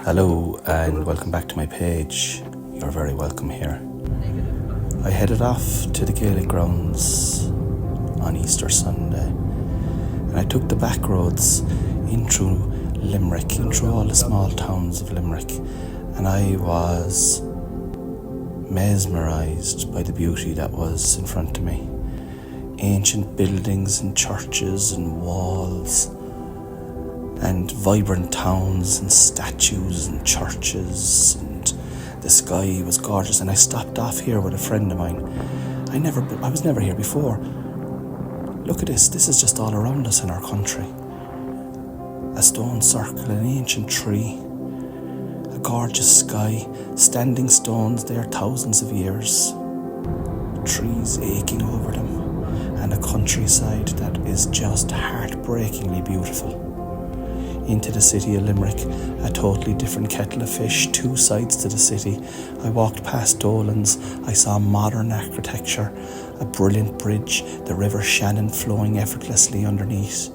Hello and welcome back to my page. You're very welcome here. I headed off to the Gaelic Grounds on Easter Sunday and I took the back roads in through Limerick, in through all the small towns of Limerick, and I was mesmerised by the beauty that was in front of me. Ancient buildings and churches and walls and vibrant towns and statues and churches, and the sky was gorgeous. And I stopped off here with a friend of mine. I was never here before. Look at this is just all around us in our country. A stone circle, an ancient tree, a gorgeous sky, standing stones there thousands of years, trees aching over them, and a countryside that is just heartbreakingly beautiful. Into the city of Limerick, a totally different kettle of fish, two sides to the city. I walked past Dolan's, I saw modern architecture, a brilliant bridge, the River Shannon flowing effortlessly underneath.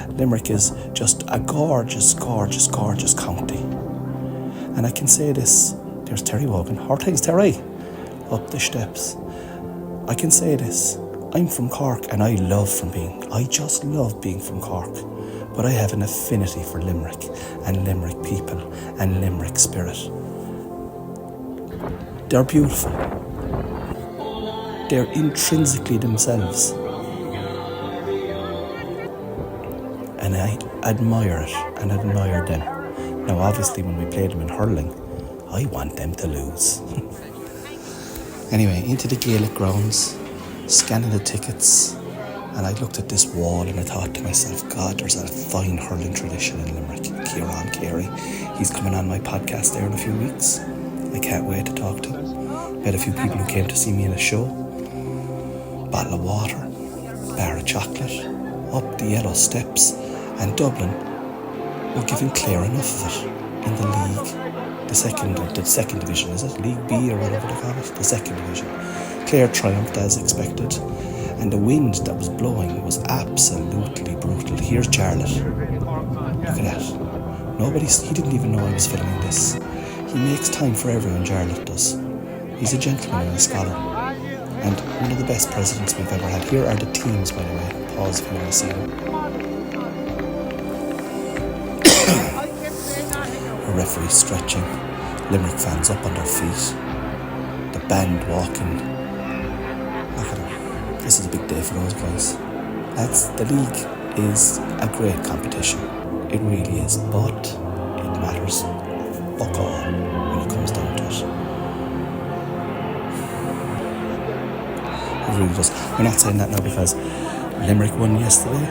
Limerick is just a gorgeous, gorgeous, gorgeous county. And I can say this, there's Terry Wogan. How are things, Terry? Up the steps. I can say this, I'm from Cork and I just love being from Cork. But I have an affinity for Limerick and Limerick people and Limerick spirit. They're beautiful. They're intrinsically themselves. And I admire it and admire them. Now obviously when we play them in hurling, I want them to lose. Anyway, into the Gaelic Grounds, scanning the tickets, and I looked at this wall and I thought to myself, God, there's a fine hurling tradition in Limerick. Kieran Carey, he's coming on my podcast there in a few weeks. I can't wait to talk to him. Met a few people who came to see me in a show. Bottle of water, bar of chocolate, up the yellow steps, and Dublin were giving Clare enough of it in the league. The second division, is it? League B or whatever they call it? The second division. Clare triumphed as expected, and the wind that was blowing was absolutely brutal. Here's Jarlath. Look at that. He didn't even know I was filming this. He makes time for everyone, Jarlath does. He's a gentleman and a scholar, and one of the best presidents we've ever had. Here are the teams, by the way. Pause if you want to see them. A referee stretching, Limerick fans up on their feet, the band walking. Look at them. This is a big day for those guys. The league is a great competition. It really is, but it matters fuck all when it comes down to it. It really does. We're not saying that now because Limerick won yesterday.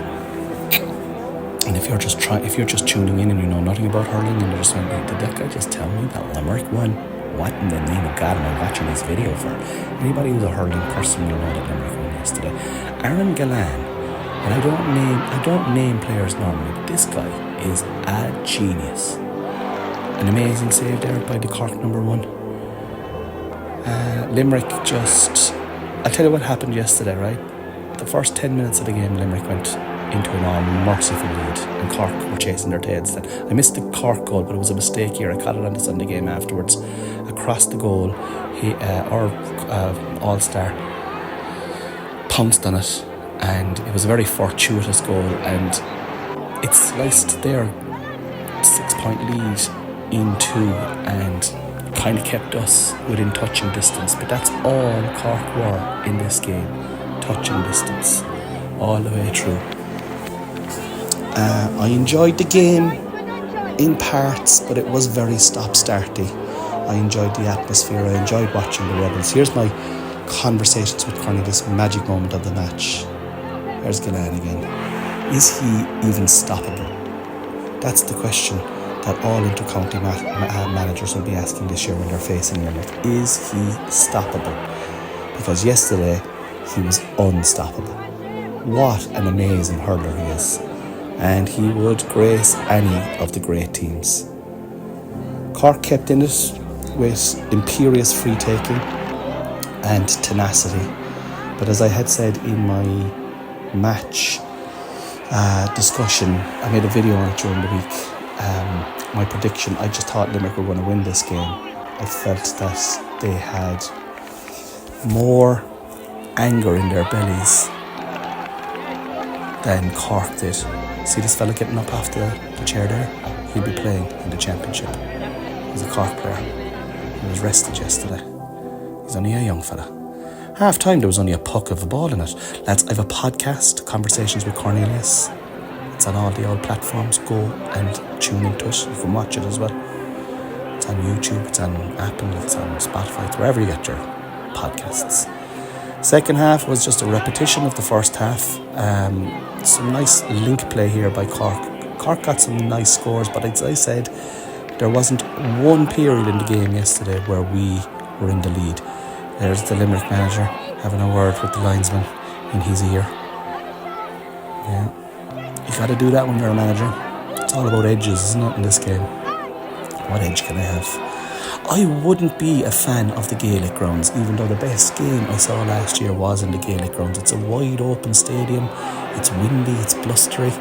And if you're just tuning in and you know nothing about hurling and you're just saying, did that guy just tell me that Limerick won? What in the name of God am I watching this video for? Anybody who's a hurling person will know that Limerick won yesterday. Aaron Gallan, and I don't name players normally, but this guy is a genius. An amazing save there by the Cork number 1. Limerick I'll tell you what happened yesterday, right? The first 10 minutes of the game, Limerick went into an all-merciful lead, and Cork were chasing their tails. I missed the Cork goal, but it was a mistake here. I caught it on the Sunday game afterwards. Across the goal, our all-star pounced on it, and it was a very fortuitous goal, and it sliced their 6-point lead in 2 and kind of kept us within touching distance. But that's all Cork were in this game, touching distance all the way through. I enjoyed the game in parts, but it was very stop-starty. I enjoyed the atmosphere. I enjoyed watching the Rebels. Here's my conversations with Connie, this magic moment of the match. There's Gallan again. Is he even stoppable? That's the question that all inter-county managers will be asking this year when they're facing Limerick. Is he stoppable? Because yesterday, he was unstoppable. What an amazing hurler he is. And he would grace any of the great teams. Cork kept in it with imperious free-taking and tenacity. But as I had said in my match discussion, I made a video on it during the week. my prediction, I just thought Limerick were going to win this game. I felt that they had more anger in their bellies than Cork did. See this fella getting up off the chair there? He'll be playing in the championship. He's a Cork player. He was rested yesterday. He's only a young fella. Half time there was only a puck of a ball in it. Lads, I have a podcast, Conversations with Cornelius. It's on all the old platforms. Go and tune into it. You can watch it as well. It's on YouTube, it's on Apple, it's on Spotify, it's wherever you get your podcasts. Second half was just a repetition of the first half. Some nice link play here by Cork. Cork got some nice scores, but as I said, there wasn't one period in the game yesterday where we were in the lead. There's the Limerick manager having a word with the linesman in his ear. Yeah, you got to do that when you're a manager. It's all about edges, isn't it, in this game? What edge can I have? I wouldn't be a fan of the Gaelic Grounds, even though the best game I saw last year was in the Gaelic Grounds. It's a wide open stadium, it's windy, it's blustery.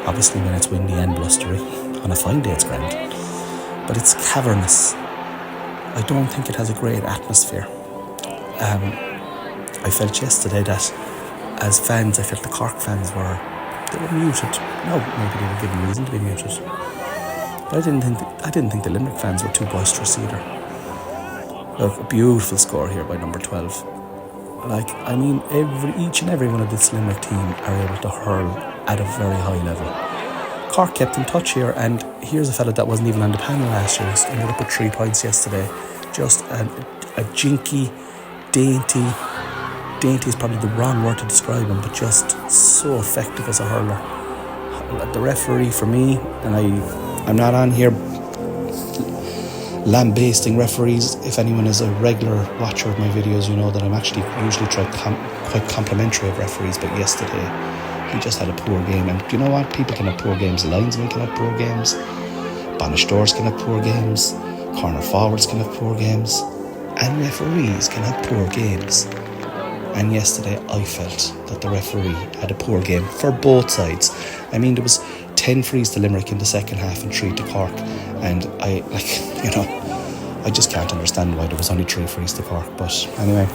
Obviously when it's windy and blustery, on a fine day it's grand. But it's cavernous. I don't think it has a great atmosphere. I felt yesterday that as fans, I felt the Cork fans were muted. No, maybe they were given reason to be muted. But I didn't think the Limerick fans were too boisterous either. Look, a beautiful score here by number 12. Each and every one of this Limerick team are able to hurl at a very high level. Cork kept in touch here, and here's a fella that wasn't even on the panel last year. He ended up with 3 points yesterday. Just a jinky, dainty is probably the wrong word to describe him, but just so effective as a hurler. The referee for me, and I'm not on here lambasting referees. If anyone is a regular watcher of my videos, you know that I'm actually usually quite complimentary of referees, but yesterday he just had a poor game. And you know what? People can have poor games. Linesmen can have poor games. Banish doors can have poor games. Corner forwards can have poor games. And referees can have poor games. And yesterday I felt that the referee had a poor game for both sides. I mean, there was 10 frees to Limerick in the second half and 3 to Cork. And I just can't understand why there was only 3 frees to Cork. But anyway,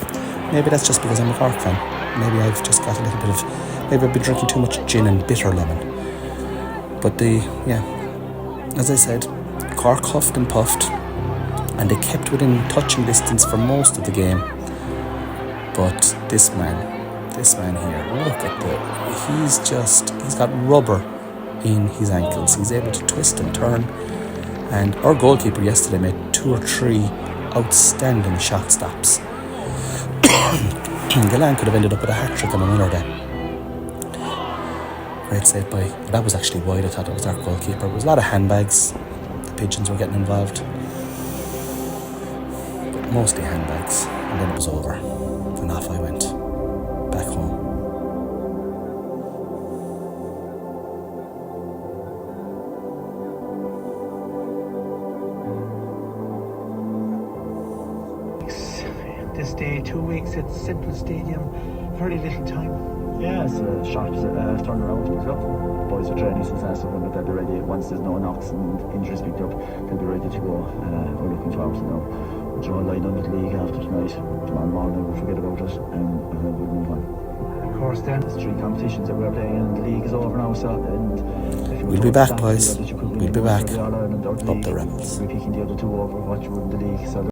maybe that's just because I'm a Cork fan. Maybe I've just got a little bit of... Maybe I've been drinking too much gin and bitter lemon. But as I said, Cork huffed and puffed. And they kept within touching distance for most of the game. But this man here, look at he's got rubber in his ankles. He's able to twist and turn. And our goalkeeper yesterday made 2 or 3 outstanding shot stops. Galan could have ended up with a hat-trick on another day. Great save by... That was actually wide. I thought it was our goalkeeper. There was a lot of handbags. The pigeons were getting involved. But mostly handbags. And then it was over. And off I went. Back home. This day, 2 weeks at Simple Stadium, very little time. Yeah, it's a short turnaround, but look, boys are training since last November. They'll be ready once there's no knocks and injuries picked up. They'll be ready to go. We're looking forward to now. We'll draw a line under the league after tonight. Tomorrow morning we'll forget about it and we'll move on. Of course, then there's 3 competitions that we're playing and the league is over now. So we'll be back, boys. We'll be back. Up the Rebels. We're picking the other 2 over what you were in the league. So